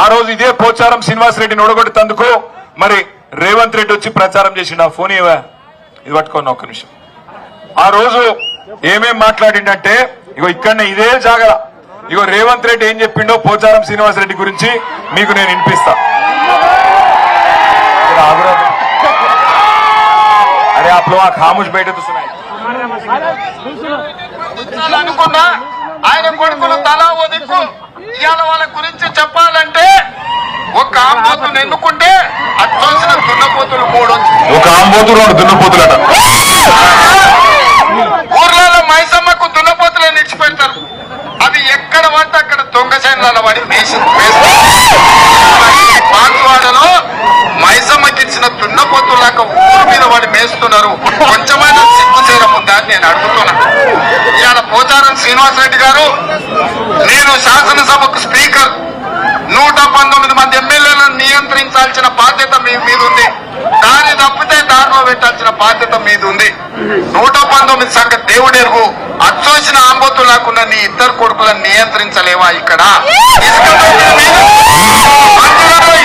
ఆ రోజు ఇదే పోచారం శ్రీనివాస్ రెడ్డిని ఓడగొట్టేందుకు మరి రేవంత్ రెడ్డి వచ్చి ప్రచారం చేసిండు. ఆ ఫోన్ ఇవ్వ, ఇది పట్టుకోండి ఒక్క నిమిషం. ఆ రోజు ఏమేం మాట్లాడిండంటే, ఇగో ఇక్కడనే ఇదే జాగల, ఇగో రేవంత్ రెడ్డి ఏం చెప్పిండో పోచారం శ్రీనివాస్ రెడ్డి గురించి మీకు నేను వినిపిస్తా. అరే आप लोग खामोश बैठे तो सुनाई. అనుకున్నా ఆయన కొడుకులు తలా ఓ దిక్కు. ఇవాళ వాళ్ళ గురించి చెప్పాలంటే ఒక ఆంబోతులు ఎన్నుకుంటే అచ్చోసిన దున్నపోతులు 3 ఒక ఆంబోతు 2 దున్నపోతులట. ఊర్లలో మైసమ్మకు దున్నపోతులను నిడిచిపెడతారు. అవి ఎక్కడ పడితే అక్కడ దొంగ చేనుల పడి పాన్వాడలో మైసమ్మకి ఇచ్చిన దున్నపోతులాక ఊరు మీద వాడి మేస్తున్నారు. కొంచెమైనా సిగ్గు చేయడం ఉందా అని నేను అడుగుతున్నా. ఇవాళ పోచారం శ్రీనివాసరెడ్డి గారు, నేను శాసనసభకు స్పీకర్, 119 మంది ఎమ్మెల్యేలను నియంత్రించాల్సిన బాధ్యత మీ మీద ఉంది. దారి తప్పితే దారిలో పెట్టాల్సిన బాధ్యత మీద ఉంది. 119 సంగతి దేవుడెరుగు. అచ్చోసిన ఆంబోతులాకున్న నీ 2 కొడుకులను నియంత్రించలేవా? ఇక్కడ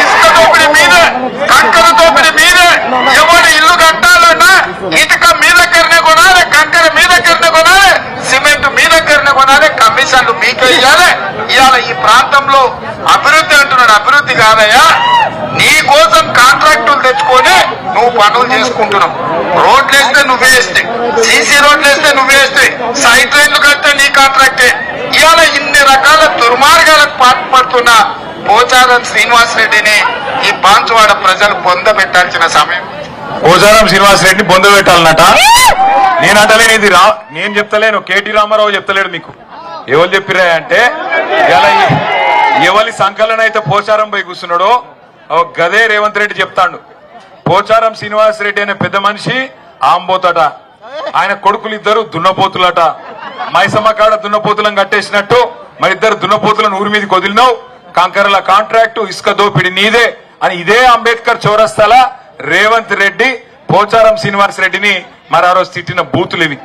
ఇసుక దోపిడీ మీద, కంకర దోపిడీ మీద, ఎవరు ఇల్లు కట్టాలన్నా ఇటుక మీ దగ్గరనే కొనాలి, కంకర మీ దగ్గరనే కొనాలి, సిమెంట్ మీ దగ్గరనే కొనాలి, కమిషన్లు మీకే ఇవ్వాలి. ఇవాళ ఈ ప్రాంతంలో అభివృద్ధి అంటున్నాడు. అభివృద్ధి కాదయ్యా, నీ కోసం కాంట్రాక్టులు తెచ్చుకొని నువ్వు పనులు చేసుకుంటున్నావు. రోడ్లు వేస్తే నువ్వే వేస్తే, సీసీ రోడ్లు వేస్తే నువ్వే వేస్తే, సైడ్ లైన్లు కడితే నీ కాంట్రాక్టే. ఇవాళ ఇన్ని రకాల దుర్మార్గాలకు పాల్పడుతున్న పోచారం శ్రీనివాస్ రెడ్డిని ఈ బాన్సువాడ ప్రజలు పొందబెట్టాల్సిన సమయం. పోచారం శ్రీనివాస్ రెడ్డిని పొందబెట్టాలన్నట. నేను అంటలేను, ఇది నేను చెప్తలేను, కేటీ రామారావు చెప్తలేడు. మీకు ఎవరు చెప్పిరా అంటే, ఇలా ఎవరి సంకలన అయితే పోచారం పోయి కూర్చున్నాడో గదే రేవంత్ రెడ్డి చెప్తాడు. పోచారం శ్రీనివాస్ రెడ్డి అనే పెద్ద మనిషి ఆంబోతట, ఆయన కొడుకులు 2 దున్నపోతులట. మైసమ్మ కాడ దున్నపోతులను కట్టేసినట్టు మరి 2 దున్నపోతులను ఊరి మీదకి వదిలినావు. కంకరల కాంట్రాక్టు, ఇసుక దోపిడి నీదే అని ఇదే అంబేద్కర్ చౌరస్తాల రేవంత్ రెడ్డి పోచారం శ్రీనివాస్ రెడ్డిని మరి ఆ రోజు తిట్టిన బూతులు ఇవి.